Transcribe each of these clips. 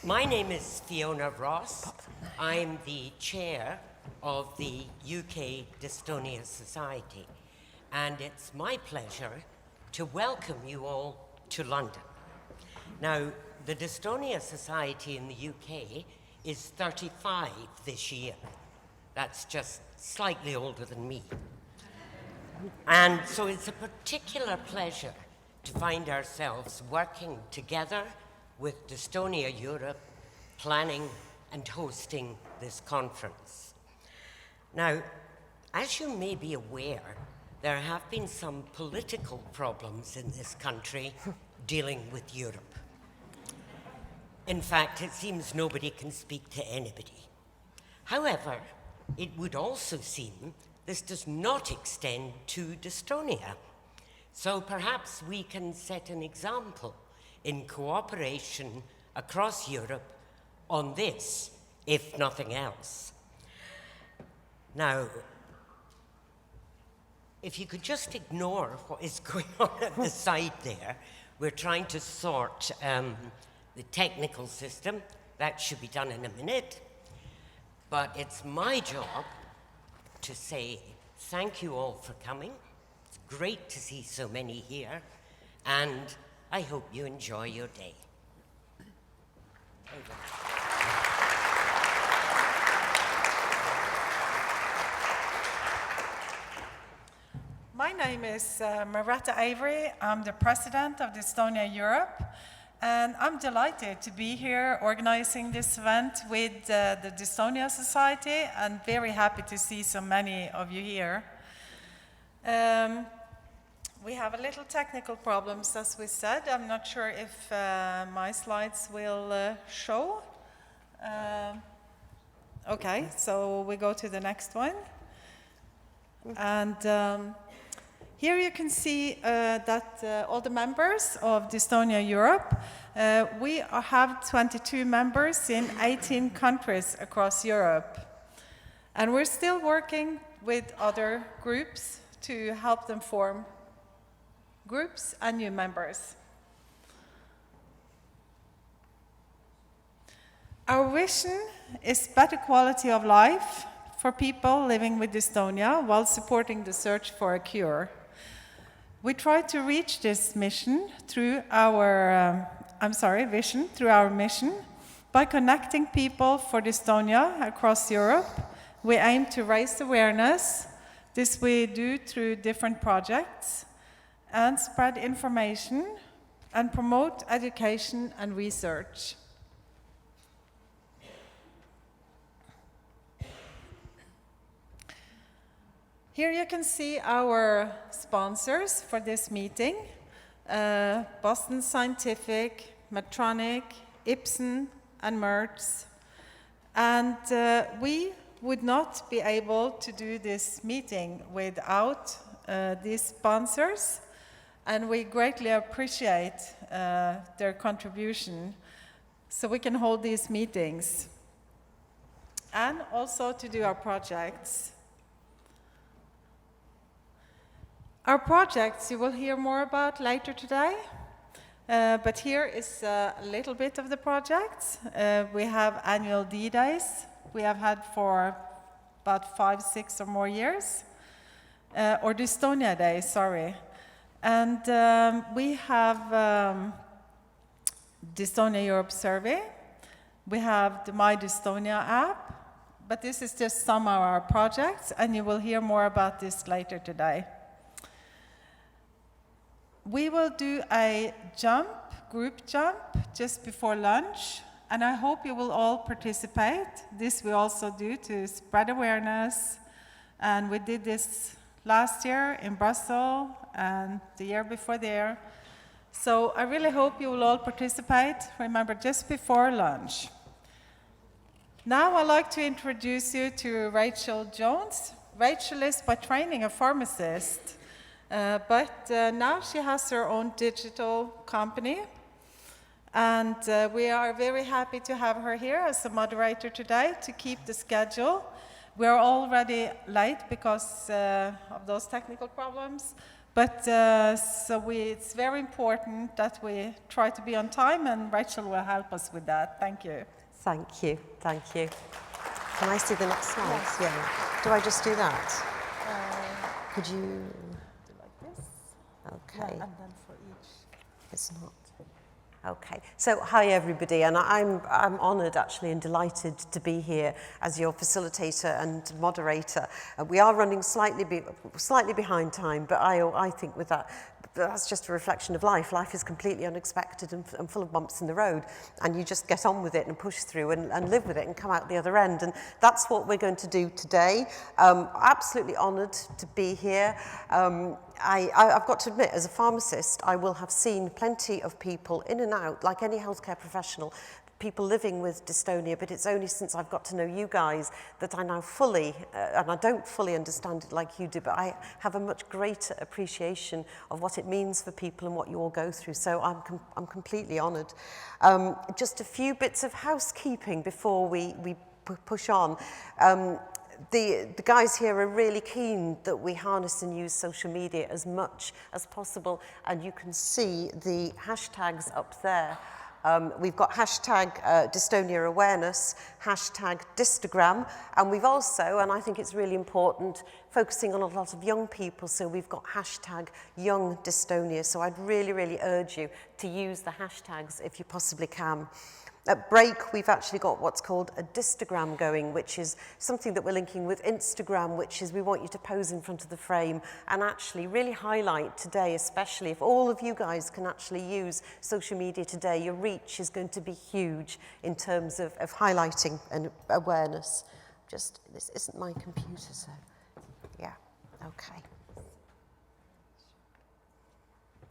My name is Fiona Ross. I'm the chair of the UK Dystonia Society, and it's my pleasure to welcome you all to London. Now, the Dystonia Society in the UK is 35 this year. That's just slightly older than me. And so it's a particular pleasure to find ourselves working together with Dystonia Europe, planning and hosting this conference. Now, as you may be aware, there have been some political problems in this country dealing with Europe. In fact, it seems nobody can speak to anybody. However, it would also seem this does not extend to Dystonia. So perhaps we can set an example in cooperation across Europe on this, if nothing else. Now, if you could just ignore what is going on at the side there, we're trying to sort the technical system. That should be done in a minute. But it's my job to say thank you all for coming. It's great to see so many here, and I hope you enjoy your day. My name is Merete Avery. I'm the president of Dystonia Europe, and I'm delighted to be here organizing this event with the Dystonia Society, and very happy to see so many of you here. We have a little technical problems, as we said. I'm not sure if my slides will show. Okay, so we go to the next one. And here you can see that all the members of Dystonia Europe, we have 22 members in 18 countries across Europe. And we're still working with other groups to help them form groups and new members. Our vision is better quality of life for people living with dystonia while supporting the search for a cure. We try to reach this mission through our, vision, through our mission by connecting people for dystonia across Europe. We aim to raise awareness. This we do through different projects and spread information and promote education and research. Here you can see our sponsors for this meeting, Boston Scientific, Medtronic, Ipsen, and Merz. And we would not be able to do this meeting without these sponsors, and we greatly appreciate their contribution so we can hold these meetings and also to do our projects. Our projects you will hear more about later today, but here is a little bit of the projects. We have annual DDays we have had for about 5, 6 or more years, or Dystonia Day, sorry. And we have Dystonia Europe survey. We have the My Dystonia app, but this is just some of our projects, and you will hear more about this later today. We will do a group jump, just before lunch, and I hope you will all participate. This we also do to spread awareness, and we did this last year in Brussels and the year before there. So I really hope you will all participate. Remember, just before lunch. Now I'd like to introduce you to Rachel Jones. Rachel is by training a pharmacist, but now she has her own digital company. And we are very happy to have her here as a moderator today to keep the schedule. We're already late because of those technical problems, But it's very important that we try to be on time, and Rachel will help us with that. Thank you. Thank you, thank you. Can I see the next slide? Yes. Yeah. Do I just do that? Could you? Do like this. Okay. Yeah, and then for each. It's not. Okay. So hi everybody, and I'm honoured actually and delighted to be here as your facilitator and moderator. We are running slightly behind time, but I think with that's just a reflection of life. Life is completely unexpected and full of bumps in the road, and you just get on with it and push through and live with it and come out the other end. And that's what we're going to do today. Absolutely honoured to be here. I've got to admit, as a pharmacist, I will have seen plenty of people in and out, like any healthcare professional, people living with dystonia, but it's only since I've got to know you guys that I now fully, and I don't fully understand it like you do, but I have a much greater appreciation of what it means for people and what you all go through. So I'm completely honoured. Just a few bits of housekeeping before we push on. The guys here are really keen that we harness and use social media as much as possible, and you can see the hashtags up there. We've got hashtag Dystonia Awareness, hashtag Dystogram, and we've also, and I think it's really important, focusing on a lot of young people, so we've got hashtag Young Dystonia. So I'd really, really urge you to use the hashtags if you possibly can. At break, we've actually got what's called a dystogram going, which is something that we're linking with Instagram, which is we want you to pose in front of the frame and actually really highlight today, especially if all of you guys can actually use social media today, your reach is going to be huge in terms of highlighting and awareness. Just, this isn't my computer, so yeah, okay.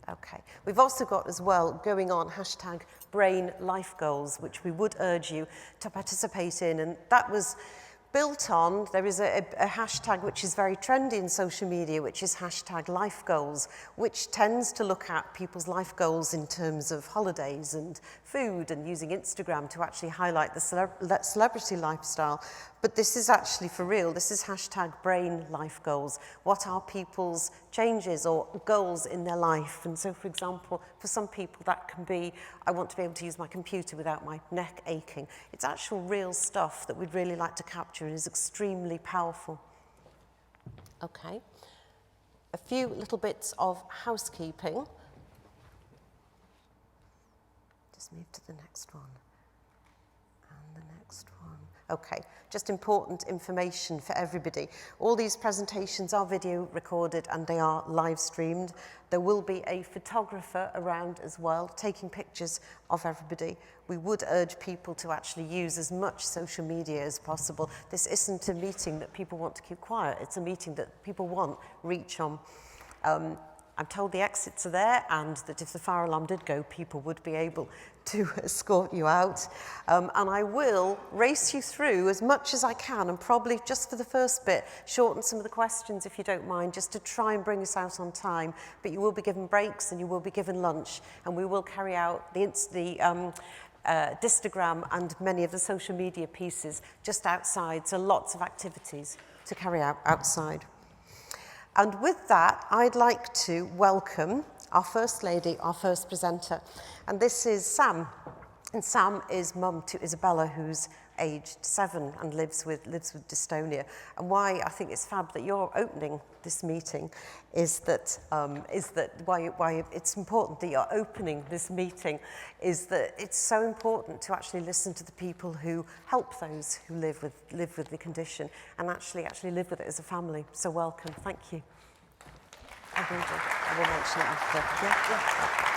Okay. We've also got as well going on hashtag Brain Life Goals, which we would urge you to participate in. And that was built on, there is a hashtag which is very trendy in social media, which is hashtag Life Goals, which tends to look at people's life goals in terms of holidays and food and using Instagram to actually highlight the celebrity lifestyle. But this is actually for real. This is hashtag Brain Life Goals. What are people's changes or goals in their life? And so, for example, for some people that can be, I want to be able to use my computer without my neck aching. It's actual real stuff that we'd really like to capture and is extremely powerful. Okay. A few little bits of housekeeping. Just move to the next one. And the next one. Okay, just important information for everybody. All these presentations are video recorded and they are live streamed. There will be a photographer around as well, taking pictures of everybody. We would urge people to actually use as much social media as possible. This isn't a meeting that people want to keep quiet. It's a meeting that people want reach on. I'm told the exits are there and that if the fire alarm did go, people would be able to escort you out. And I will race you through as much as I can, and probably just for the first bit, shorten some of the questions if you don't mind, just to try and bring us out on time. But you will be given breaks and you will be given lunch, and we will carry out the dystogram and many of the social media pieces just outside, so lots of activities to carry out outside. And with that, I'd like to welcome our first lady, our first presenter. And this is Sam. And Sam is mum to Isabella, who's aged 7 and lives with dystonia. And why I think it's fab that you're opening this meeting is that why it's important that you're opening this meeting is that it's so important to actually listen to the people who help those who live with the condition and actually live with it as a family. So welcome, thank you. I will mention it after. Yeah.